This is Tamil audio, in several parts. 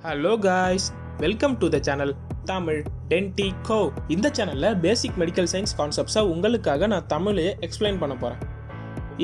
Hello guys, welcome to the channel Tamildentico. இந்த சேனல்ல பேசிக் மெடிக்கல் சயின்ஸ் கான்செப்ட்ஸை உங்களுக்காக நான் தமிழையே எக்ஸ்பிளைன் பண்ண போறேன்.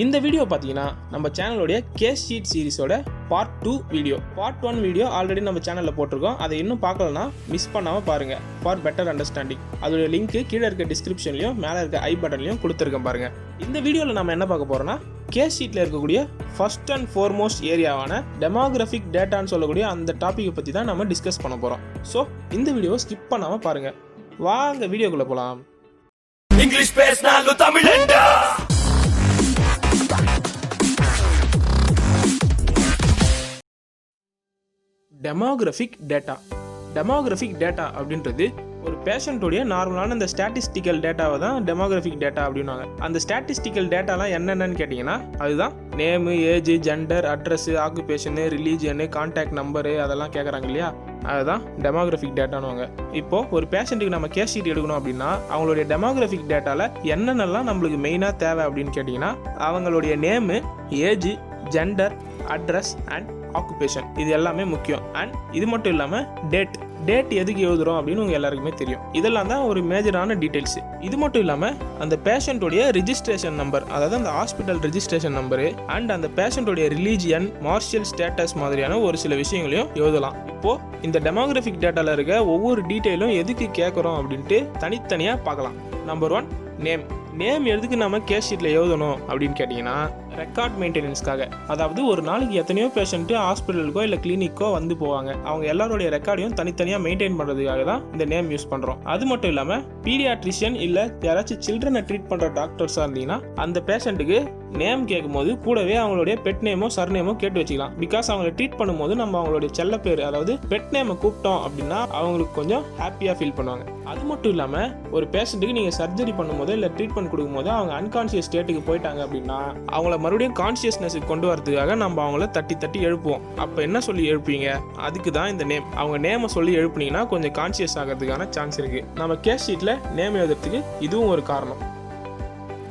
இந்த வீடியோ பார்த்தீங்கன்னா நம்ம சேனலோடைய கேஸ் ஷீட் சீரிஸோட part 2 video. Part 1 video already நம்ம சேனலில் போட்டிருக்கோம். அதை இன்னும் பார்க்கலன்னா மிஸ் பண்ணாமல் பாருங்கள் ஃபார் பெட்டர் அண்டர்ஸ்டாண்டிங். அதோடைய லிங்க்கு கீழே இருக்க டிஸ்கிரிப்ஷன்லையும் மேலே இருக்க ஐ பட்டன்லையும் கொடுத்துருக்கேன் பாருங்கள். இந்த வீடியோவில் நம்ம என்ன பார்க்க போகிறோம்னா கேஸ் ஷீட்டில் இருக்கக்கூடிய ஃபர்ஸ்ட் அண்ட் ஃபோர்மோஸ்ட் ஏரியாவான டெமோகிராஃபிக் டேட்டான்னு சொல்லக்கூடிய அந்த டாப்பிக்கை பற்றி தான் நம்ம டிஸ்கஸ் பண்ண போகிறோம். ஸோ இந்த வீடியோவை ஸ்கிப் பண்ணாமல் பாருங்கள். வாங்க வீடியோக்குள்ளே போகலாம். இங்கிலீஷ் பேசினாலும் தமிழண்டா. டெமோகிராஃபிக் டேட்டா அப்படின்றது ஒரு பேஷண்ட்டோடைய நார்மலான இந்த ஸ்டாட்டிஸ்டிக்கல் டேட்டாவை தான் டெமோகிராஃபிக் டேட்டா அப்படின்வாங்க. அந்த ஸ்டாட்டிஸ்டிக்கல் டேட்டாலாம் என்னென்னு கேட்டிங்கன்னா அதுதான் name, age, gender, address, occupation, religion, contact number அதெல்லாம் கேட்குறாங்க இல்லையா, அதுதான் டெமோகிராஃபிக் டேட்டானுவாங்க. இப்போது ஒரு பேஷண்ட்டுக்கு நம்ம கேஸ் ஷீட் எடுக்கணும் அப்படின்னா அவங்களுடைய டெமோகிராஃபிக் டேட்டாவில் என்னென்னலாம் நம்மளுக்கு மெயினாக தேவை அப்படின்னு கேட்டிங்கன்னா அவங்களுடைய name, age, gender, address and occupation இது எல்லாமே முக்கியம். அண்ட் இது மட்டும் இல்லாமல் டேட் எதுக்கு எழுதுறோம் அப்படின்னு உங்கள் எல்லாருக்குமே தெரியும். இதெல்லாம் தான் ஒரு மேஜரான டீட்டெயில்ஸ். இது மட்டும் இல்லாமல் அந்த பேஷண்ட்டோடைய ரிஜிஸ்ட்ரேஷன் நம்பர், அதாவது அந்த ஹாஸ்பிட்டல் ரிஜிஸ்ட்ரேஷன் நம்பரு அண்ட் அந்த பேஷண்ட்டோடைய ரிலீஜியன், மார்ஷியல் ஸ்டேட்டஸ் மாதிரியான ஒரு சில விஷயங்களையும் எழுதலாம். இப்போது இந்த டெமோகிராஃபிக் டேட்டாவில் இருக்க ஒவ்வொரு டீட்டெயிலும் எதுக்கு கேட்குறோம் அப்படின்ட்டு தனித்தனியாக பார்க்கலாம். நம்பர் 1 நேம் எதுக்கு நம்ம கேஸ் ஷீட்டில் எழுதணும் அப்படின்னு கேட்டிங்கன்னா ரெக்கார்ட் மெயின்டெனன்ஸ்க்காக. அதாவது ஒரு நாளைக்கு எத்தனையோ பேஷண்ட்டு ஹாஸ்பிட்டலுக்கோ இல்லை கிளினிக்கோ வந்து போவாங்க, அவங்க எல்லாருடைய ரெக்கார்டையும் தனித்தனியாக மெயின்டைன் பண்ணுறதுக்காக தான் இந்த நேம் யூஸ் பண்ணுறோம். அது மட்டும் இல்லாமல் பீடியாட்ரிஷியன் இல்லை யாராச்சும் சில்ட்ரனை ட்ரீட் பண்ணுற டாக்டர்ஸாக இருந்தீங்கன்னா அந்த பேஷண்ட்டுக்கு நேம் கேட்கும் போது கூடவே அவங்களுடைய பெட் நேமோ சர்நேமோ கேட்டு வச்சுக்கலாம். பிகாஸ் அவங்களை ட்ரீட் பண்ணும்போது நம்ம அவங்களுடைய செல்ல பேர் அதாவது பெட் நேமை கூப்பிட்டோம் அப்படின்னா அவங்களுக்கு கொஞ்சம் ஹாப்பியாக ஃபீல் பண்ணுவாங்க. அது மட்டும் இல்லாமல் ஒரு பேஷண்ட்டுக்கு நீங்கள் சர்ஜரி பண்ணும்போது இல்லை ட்ரீட்மெண்ட் கொடுக்கும்போது அவங்க அன்கான்சியஸ் ஸ்டேட்டுக்கு போயிட்டாங்க அப்படின்னா அவங்கள மறுபடியும் கான்சியஸ்னஸுக்கு கொண்டு வரதுக்காக நம்ம அவங்கள தட்டி எழுப்புவோம். அப்போ என்ன சொல்லி எழுப்பீங்க? அதுக்கு தான் இந்த நேம். அவங்க நேமை சொல்லி எழுப்புனீங்கன்னா கொஞ்சம் கான்சியஸ் ஆகிறதுக்கான சான்ஸ் இருக்குது. நம்ம கேஸ் ஷீட்டில் நேம் எழுதுறதுக்கு இதுவும் ஒரு காரணம்.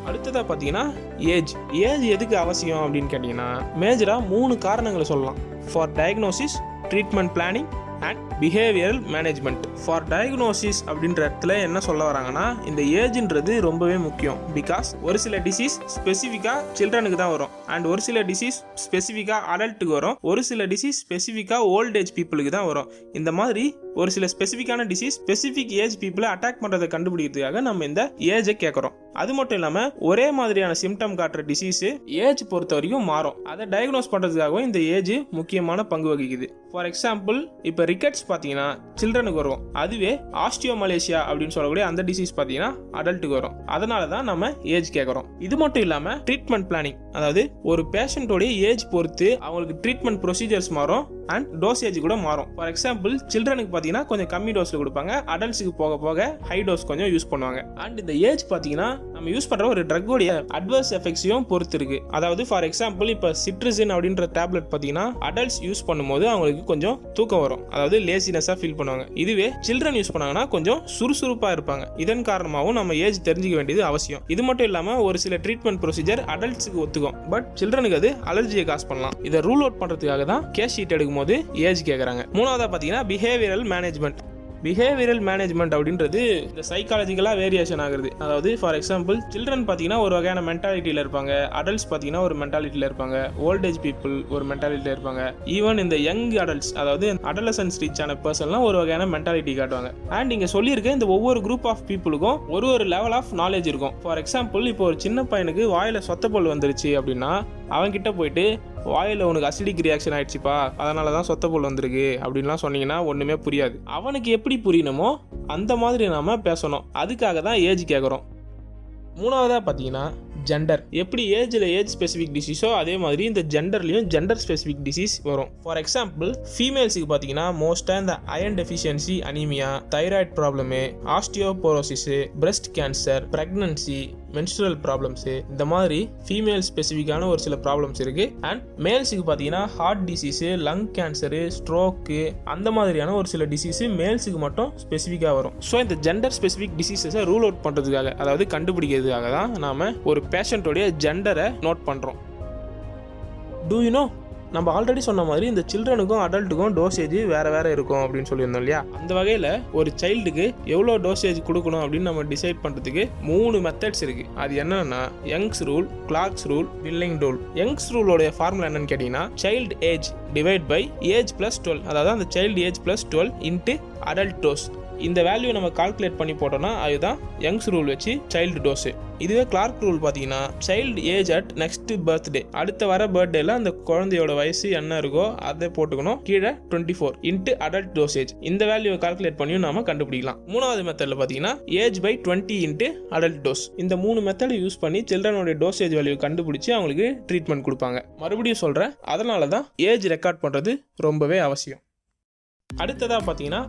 அடுத்ததாக பார்த்தீங்கன்னா ஏஜ் எதுக்கு அவசியம் அப்படின்னு கேட்டிங்கன்னா மேஜராக 3 காரணங்களை சொல்லலாம். For diagnosis, treatment planning and behavioural management. For diagnosis அப்படின்ற இடத்துல என்ன சொல்ல வராங்கன்னா இந்த ஏஜ்ன்றது ரொம்பவே முக்கியம். பிகாஸ் ஒரு சில டிசீஸ் ஸ்பெசிஃபிக்காக சில்ட்ரனுக்கு தான் வரும் அண்ட் ஒரு சில டிசீஸ் ஸ்பெசிஃபிக்காக அடல்ட்டுக்கு வரும், ஒரு சில டிசீஸ் ஸ்பெசிஃபிக்காக ஓல்ட் ஏஜ் பீப்புளுக்கு தான் வரும். இந்த மாதிரி ஒரு சில ஸ்பெசிஃபிக்கான டிசீஸ் ஸ்பெசிஃபிக் ஏஜ் பீப்புளை அட்டாக் பண்ணுறதை கண்டுபிடிக்கிறதுக்காக நம்ம இந்த ஏஜை கேட்குறோம். அது மட்டும் இல்லாமல் ஒரே மாதிரியான சிம்டம் காட்டுற டிசீஸ் ஏஜ் பொறுத்த வரைக்கும் மாறும். அதை டயக்னோஸ் பண்ணுறதுக்காகவும் இந்த ஏஜ் முக்கியமான பங்கு வகிக்குது. ஃபார் எக்ஸாம்பிள் இப்போ ரிக்கெட்ஸ் பார்த்தீங்கன்னா சில்ட்ரனுக்கு வரும், அதுவே ஆஸ்டியோமலேசியா அப்படின்னு சொல்லக்கூடிய அந்த டிசீஸ் பார்த்தீங்கன்னா அடல்ட்டுக்கு வரும். அதனால தான் நம்ம ஏஜ் கேட்குறோம். இது மட்டும் இல்லாமல் ட்ரீட்மெண்ட் பிளானிங், அதாவது ஒரு பேஷண்ட்டோடைய ஏஜ் பொறுத்து அவங்களுக்கு ட்ரீட்மெண்ட் ப்ரொசீஜர்ஸ் மாறும் அண்ட் டோசேஜ் கூட மாறும். ஃபார் எக்ஸாம்பிள் சில்ட்ரனுக்கு பார்த்தீங்கன்னா கொஞ்சம் கம்மி டோஸில் கொடுப்பாங்க, அடல்ட்ஸுக்கு போக போக ஹை டோஸ் கொஞ்சம் யூஸ் பண்ணுவாங்க. அண்ட் இந்த ஏஜ் பார்த்தீங்கன்னா நம்ம யூஸ் பண்ணுற ஒரு ட்ரக்கோடைய அட்வர்ஸ் எஃபெக்ட்ஸையும் பொறுத்து இருக்கு. அதாவது ஃபார் எக்ஸாம்பிள் இப்போ சிட்ரிசின் அப்படின்ற டேப்லெட் பார்த்தீங்கன்னா அடல்ட்ஸ் யூஸ் பண்ணும்போது அவங்களுக்கு கொஞ்சம் தூக்கம் வரும், அதாவது லேசினஸாக ஃபீல் பண்ணுவாங்க. இதுவே சில்ட்ரன் யூஸ் பண்ணாங்கன்னா கொஞ்சம் சுறுசுறுப்பாக இருப்பாங்க. இதன் காரணமாகவும் நம்ம ஏஜ் தெரிஞ்சுக்க வேண்டியது அவசியம். இது மட்டும் இல்லாமல் ஒரு சில ட்ரீட்மெண்ட் ப்ரொசீஜர் அடல்ட்ஸுக்கு ஒத்துக்கும், பட் சில்ட்ரனுக்கு அது அலர்ஜியை காஸ் பண்ணலாம். இதை ரூல் அவுட் பண்ணுறதுக்காக தான் கேஸ் ஷீட் எடுக்கும் போது ஏஜ் கேட்குறாங்க. மூணாவதா பார்த்தீங்கன்னா பிஹேவியரல் மேனேஜ்மெண்ட் அப்படின்றது இந்த சைக்காலஜிக்கலாக வேரியேஷன் ஆகுது. அதாவது ஃபார் எக்ஸாம்பிள் சில்ட்ரன் பார்த்தீங்கன்னா ஒரு வகையான மென்டாலிட்டியில் இருப்பாங்க, அடல்ட்ஸ் பார்த்தீங்கன்னா ஒரு மென்டாலிட்டியில் இருப்பாங்க, ஓல்டேஜ் பீப்புள் ஒரு மென்டாலிட்டியில் இருப்பாங்க, ஈவன் இந்த யங் அடல்ட்ஸ் அதாவது அடலசன்ஸ் ரீச் ஆன பர்சன்லாம் ஒரு வகையான மென்டாலிட்டி காட்டுவாங்க. அண்ட் இங்கே சொல்லியிருக்க இந்த ஒவ்வொரு குரூப் ஆஃப் பீப்புளுக்கும் ஒரு லெவல் ஆஃப் நாலேஜ் இருக்கும். ஃபார் எக்ஸாம்பிள் இப்போ ஒரு சின்ன பையனுக்கு வாயில் சொத்தப்பல் வந்துருச்சு அப்படின்னா அவன்கிட்ட போயிட்டு வாயில் உனக்கு அசிடிக் ரியாக்ஷன் ஆயிடுச்சுப்பா அதனால தான் சொத்தப்பல் வந்திருக்கு அப்படின்லாம் சொன்னீங்கன்னா ஒன்றுமே புரியாது. அவனுக்கு எப்படி புரியணுமோ அந்த மாதிரி நாம பேசணும். அதுக்காக தான் ஏஜ் கேட்குறோம். மூணாவதாக பார்த்தீங்கன்னா ஜெண்டர். எப்படி ஏஜ் ஸ்பெசிஃபிக் டிசீஸோ அதே மாதிரி இந்த ஜெண்டர்லையும் ஜெண்டர் ஸ்பெசிஃபிக் டிசீஸ் வரும். ஃபார் எக்ஸாம்பிள் ஃபீமேல்ஸுக்கு பார்த்தீங்கன்னா மோஸ்ட்டாக இந்த iron deficiency, anemia, thyroid problem, osteoporosis, breast cancer, pregnancy, menstrual problems, இந்த மாதிரி ஃபீமேல் ஸ்பெசிஃபிக்கான ஒரு சில ப்ராப்ளம்ஸ் இருக்குது. அண்ட் மேல்ஸுக்கு பார்த்தீங்கன்னா heart disease, lung cancer, stroke அந்த மாதிரியான ஒரு சில டிசீஸு மேல்ஸுக்கு மட்டும் ஸ்பெசிஃபிக்காக வரும். ஸோ இந்த ஜெண்டர் ஸ்பெசிஃபிக் டிசீஸஸை ரூல் அவுட் பண்ணுறதுக்காக, அதாவது கண்டுபிடிக்கிறதுக்காக தான் நாம் ஒரு பேஷண்ட்டோடைய ஜெண்டரை நோட் பண்ணுறோம். Do you know நம்ம ஆல்ரெடி சொன்ன மாதிரி இந்த சில்ட்ரனுக்கும் அடல்ட்டுக்கும் டோசேஜ் வேற இருக்கும் அப்படின்னு சொல்லியிருந்தோம் இல்லையா. அந்த வகையில் ஒரு சைல்டுக்கு எவ்வளோ டோசேஜ் கொடுக்கணும் அப்படின்னு நம்ம டிசைட் பண்ணுறதுக்கு 3 மெத்தட்ஸ் இருக்கு. அது என்னன்னா Young's rule, Clark's rule, Willing rule. Young's ரூலோடைய ஃபார்முலா என்னன்னு கேட்டீங்கன்னா child age divide by age plus 12, அதாவது அந்த child age plus 12 into adult dose. இந்த வேல்யூ நம்ம கால்குலேட் பண்ணி போட்டோம்னா அதுதான் யங்ஸ் ரூல் வச்சு சைல்டு டோஸு. இதுவே கிளார்க் ரூல் பார்த்தீங்கன்னா child age at next birthday, அடுத்த வர பர்த்டேல அந்த குழந்தையோட வயசு என்ன இருக்கோ அதை போட்டுக்கணும், கீழே 24 இன்ட்டு அடல்ட் டோசேஜ். இந்த வேல்யூவை கால்குலேட் பண்ணியும் நாம கண்டுபிடிக்கலாம். 3வது மெத்தட்ல பார்த்தீங்கன்னா age by 20 into adult dose. இந்த 3 மெத்தட் யூஸ் பண்ணி சில்ட்ரனோட டோசேஜ் வேல்யூ கண்டுபிடிச்சி அவங்களுக்கு ட்ரீட்மெண்ட் கொடுப்பாங்க. மறுபடியும் சொல்கிறேன், அதனால தான் ஏஜ் ரெக்கார்ட் பண்ணுறது ரொம்பவே அவசியம். அடுத்ததாக பார்த்தீங்கன்னா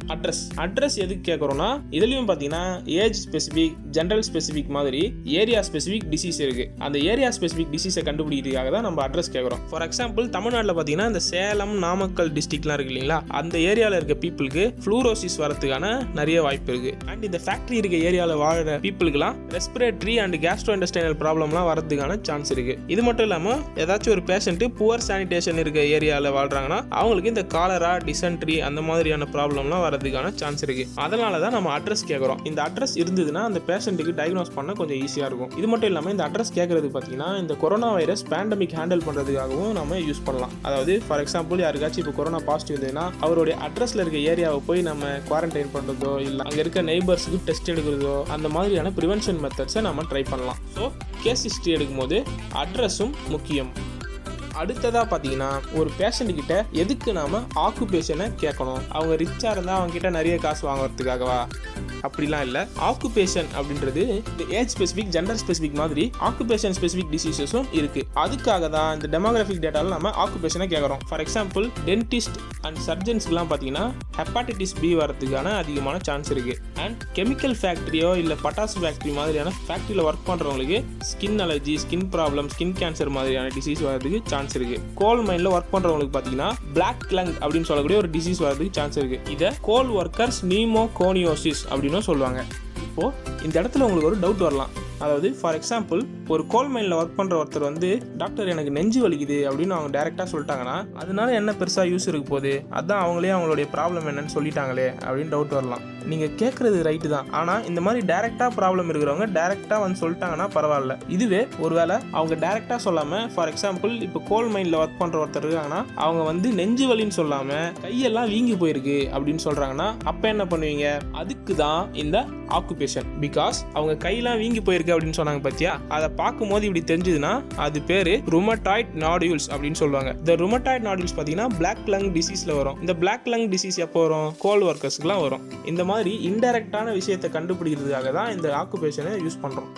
அட்ரஸ் எதுக்கு கேட்குறோன்னா இதுலேயும் பார்த்தீங்கன்னா ஏஜ் ஸ்பெசிஃபிக், ஜென்ரல் ஸ்பெசிஃபிக் மாதிரி ஏரியா ஸ்பெசிஃபிக் டிசீஸ் இருக்குது. அந்த ஏரியா ஸ்பெசிஃபிக் டிசீஸை கண்டுபிடிக்கிறதுக்காக தான் நம்ம அட்ரஸ் கேட்குறோம். ஃபார் எக்ஸாம்பிள் தமிழ்நாட்டில் பார்த்தீங்கன்னா இந்த சேலம், நாமக்கல் டிஸ்ட்ரிக்ட்லாம் இருக்கு இல்லைங்களா, அந்த ஏரியாவில் இருக்க பீப்புளுக்கு ஃப்ளூரோசிஸ் வரதுக்கான நிறைய வாய்ப்பு இருக்குது. அண்ட் இந்த ஃபேக்ட்ரி இருக்க ஏரியாவில் வாழ்கிற பீப்புளுக்குலாம் ரெஸ்பிரேட்டரி அண்ட் கேஸ்ட்ரோ இன்டெஸ்டைனல் ப்ராப்ளம்லாம் வரதுக்கான சான்ஸ் இருக்குது. இது மட்டும் இல்லாமல் ஏதாச்சும் ஒரு பேஷண்ட்டு புவர் சானிடேஷன் இருக்க ஏரியாவில் வாழ்கிறாங்கன்னா அவங்களுக்கு இந்த காலரா, டிசென்ட்ரி அந்த மாதிரியான ப்ராப்ளம்லாம் வரதுக்கான சான்ஸ் இருக்கு. அதனால தான் நம்ம அட்ரஸ் கேட்குறோம். இந்த அட்ரஸ் இருந்ததுன்னா அந்த பேஷண்ட்டுக்கு டயக்னோஸ் பண்ண கொஞ்சம் ஈஸியாக இருக்கும். இது மட்டும் இல்லாமல் இந்த அட்ரஸ் கேட்கறது பார்த்தீங்கன்னா இந்த கொரோனா வைரஸ் பேண்டமிக் ஹேண்டில் பண்ணுறதுக்காகவும் நம்ம யூஸ் பண்ணலாம். அதாவது ஃபார் எக்ஸாம்பிள் யாருக்காச்சும் இப்போ கொரோனா பாசிட்டிவ் இருந்ததுன்னா அவருடைய அட்ரஸில் இருக்க ஏரியாவை போய் நம்ம குவாரண்டைன் பண்ணுறதோ இல்லை அங்கே இருக்க நெய்பர்ஸுக்கு டெஸ்ட் எடுக்கிறதோ அந்த மாதிரியான ப்ரிவென்ஷன் மெத்தட்ஸை நம்ம ட்ரை பண்ணலாம். ஸோ கேஸ் ஹிஸ்ட்ரி எடுக்கும்போது அட்ரஸும் முக்கியம். அடுத்ததாக பார்த்தீங்கன்னா ஒரு பேஷண்ட் கிட்ட எதுக்கு நாம ஆக்குபேஷனை கேட்கணும்? அவங்க ரிச்சாக இருந்தால் அவங்க கிட்ட நிறைய காசு வாங்குறதுக்காகவா? அப்படிலாம் இல்லை. ஆக்குபேஷன் அப்படின்றது இந்த ஏஜ் ஸ்பெசிஃபிக், ஜெண்டர் ஸ்பெசிஃபிக் மாதிரி ஆக்குபேஷன் ஸ்பெசிஃபிக் டிசீசஸும் இருக்கு. அதுக்காக தான் இந்த டெமோகிராஃபிக் டேட்டாவில் நம்ம ஆக்குபேஷனை கேட்குறோம். ஃபார் எக்ஸாம்பிள் டென்டிஸ்ட் அண்ட் சர்ஜன்ஸ்க்குலாம் பார்த்தீங்கன்னா ஹெப்பாட்டிட்டிஸ் பி வரதுக்கான அதிகமான சான்ஸ் இருக்கு. அண்ட் கெமிக்கல் ஃபேக்ட்ரியோ இல்லை பட்டாசு ஃபேக்ட்ரி மாதிரியான ஃபேக்ட்ரியில் ஒர்க் பண்ணுறவங்களுக்கு skin allergy, skin problem, skin cancer மாதிரியான டிசீஸ் வரதுக்கு சான்ஸ் இருக்கு. கோல் மைன்ல ஒர்க் பண்றவங்களுக்கு பார்த்தீங்கன்னா பிளாக் லங் அப்படின்னு சொல்லக்கூடிய ஒரு டிசீஸ் வரதுக்கு சான்ஸ் இருக்கு. இதை கோல் ஒர்க்கர்ஸ் நியூமோகோனியோசிஸ் அப்படின்னு சொல்லுவாங்க. இப்போ இந்த இடத்துல உங்களுக்கு ஒரு டவுட் வரலாம். அதாவது ஃபார் எக்ஸாம்பிள் ஒரு கோல் மைனில் ஒர்க் பண்ணுற ஒருத்தர் வந்து டாக்டர் எனக்கு நெஞ்சு வலிக்குது அப்படின்னு அவங்க டேரெக்டாக சொல்லிட்டாங்கன்னா அதனால என்ன பெருசாக யூஸ் இருக்க போகுது, அதான் அவங்களே அவங்களுடைய ப்ராப்ளம் என்னன்னு சொல்லிட்டாங்களே அப்படின்னு டவுட் வரலாம். நீங்கள் கேட்குறது ரைட்டு தான். ஆனால் இந்த மாதிரி டேரெக்டாக ப்ராப்ளம் இருக்கிறவங்க டேரெக்டாக வந்து சொல்லிட்டாங்கன்னா பரவாயில்ல. இதுவே ஒருவேளை அவங்க டேரெக்டாக சொல்லாமல் ஃபார் எக்ஸாம்பிள் இப்போ கோல் மைனில் ஒர்க் பண்ணுற ஒருத்தர் இருக்காங்கன்னா அவங்க வந்து நெஞ்சு வலின்னு சொல்லாமல் கையெல்லாம் வீங்கி போயிருக்கு அப்படின்னு சொல்கிறாங்கன்னா அப்போ என்ன பண்ணுவீங்க? அதுக்கு தான் இந்த ஆக்குபேஷன். பிகாஸ் அவங்க கையெல்லாம் வீங்கி போயிருக்கு அப்படின்னு சொன்னாங்க பார்த்தியா, அதை பார்க்கும்போது இப்படி தெரிஞ்சதுன்னா அது பேரு ருமட்டாய்ட் நாடியூல்ஸ் அப்படின்னு சொல்லுவாங்க. இந்த ருமட்டாய்ட் நாடியூல்ஸ் பார்த்தீங்கன்னா பிளாக் லங் டிசீஸ்ல வரும். இந்த பிளாக் லங் டிசீஸ் எப்போ வரும்? கோல் ஒர்க்கர்ஸ்க்குலாம் வரும். இந்த மாதிரி இன்டைரக்டான விஷயத்தை கண்டுபிடிக்கிறதுக்காக தான் இந்த ஆக்குபேஷனை யூஸ் பண்றோம்.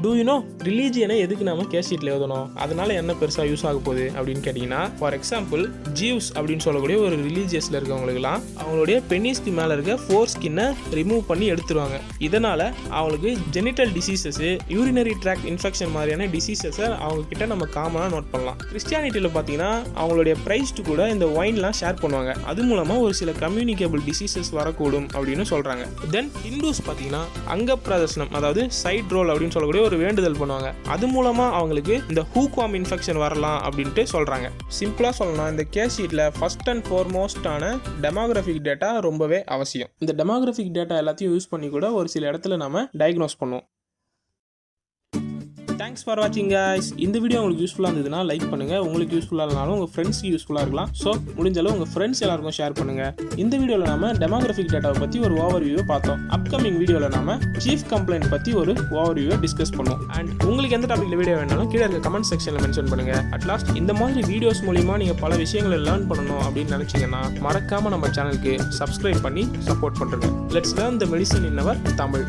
டூ யூ நோ ரிலீஜியனை எதுக்கு நம்ம கேஸ் ஷீட்டில் எழுதணும்? அதனால என்ன பெருசாக யூஸ் ஆக போகுது அப்படின்னு கேட்டிங்கன்னா ஃபார் எக்ஸாம்பிள் ஜீவ்ஸ் அப்படின்னு சொல்லக்கூடிய ஒரு ரிலீஜியஸில் இருக்கவங்களுக்குலாம் அவங்களுடைய பெனிஸ்க்கு மேலே இருக்க 4 ஸ்கின்னை ரிமூவ் பண்ணி எடுத்துருவாங்க. இதனால் அவங்களுக்கு ஜெனிட்டல் டிசீசஸு, யூரினரி ட்ராக்ட் இன்ஃபெக்ஷன் மாதிரியான டிசீசஸை அவங்கக்கிட்ட நம்ம காமனாக நோட் பண்ணலாம். கிறிஸ்டியானிட்டியில் பார்த்தீங்கன்னா அவங்களுடைய ப்ரைஸ்ட்டு கூட இந்த ஒயின்லாம் ஷேர் பண்ணுவாங்க. அது மூலமாக ஒரு சில கம்யூனிகேபிள் டிசீசஸ் வரக்கூடும் அப்படின்னு சொல்கிறாங்க. தென் ஹிந்துஸ் பார்த்தீங்கன்னா அங்க பிரதர்சனம், அதாவது சைட் ரோல் அப்படின்னு சொல்லக்கூடிய ஒரு வேண்டுதல் பண்ணுவாங்க. அது மூலமா அவங்களுக்கு இந்த ஹூக்வார்ம் இன்ஃபெக்ஷன் வரலாம் அப்படின்ட்டு சொல்றாங்க. சிம்பிளா சொல்லணும், இந்த கேஸ் ஷீட்ல ஃபர்ஸ்ட் அண்ட் ஃபார்மோஸ்டான டெமோகிராஃபிக் டேட்டா ரொம்பவே அவசியம். இந்த டெமோகிராஃபிக் டேட்டா எல்லாத்தையும் யூஸ் பண்ணி கூட ஒரு சில இடத்துல நம்ம டயக்னோஸ் பண்ணுவோம். தேங்க்ஸ் ஃபார் வாட்சிங் கைஸ். இந்த வீடியோ உங்களுக்கு யூஸ்ஃபுல்லாக இருந்ததுன்னா லைக் பண்ணுங்கள். உங்களுக்கு யூஸ்ஃபுல்லாக இருந்தாலும் உங்கள் ஃப்ரெண்ட்ஸ்க்கு யூஸ்ஃபுல்லாக இருக்கலாம். ஸோ முடிஞ்சளவு உங்கள் ஃப்ரெண்ட்ஸ் எல்லாருக்கும் ஷேர் பண்ணுங்கள். இந்த வீடியோவில் நாம டெமோகிராஃபிக் டேட்டாவை பற்றி ஒரு ஓவர்வியூவை பார்த்தோம். அப்கமிங் வீடியோவில் நாம சீஃப் கம்ப்ளைண்ட் பற்றி ஒரு ஓவர்வியூவை டிஸ்கஸ் பண்ணுவோம். அண்ட் உங்களுக்கு எந்த டாப்பிக்கில் வீடியோ வேணாலும் கீழே இருக்க கமெண்ட் செக்ஷனில் மென்ஷன் பண்ணுங்கள். அட்லாஸ்ட் இந்த மாதிரி வீடியோஸ் மூலிமா நீங்கள் பல விஷயங்களை லேர்ன் பண்ணணும் அப்படின்னு நினச்சிங்கன்னா மறக்காமல் நம்ம சேனலுக்கு சப்ஸ்கிரைப் பண்ணி சப்போர்ட் பண்ணுறேங்க. Let's learn the medicine in our Tamil.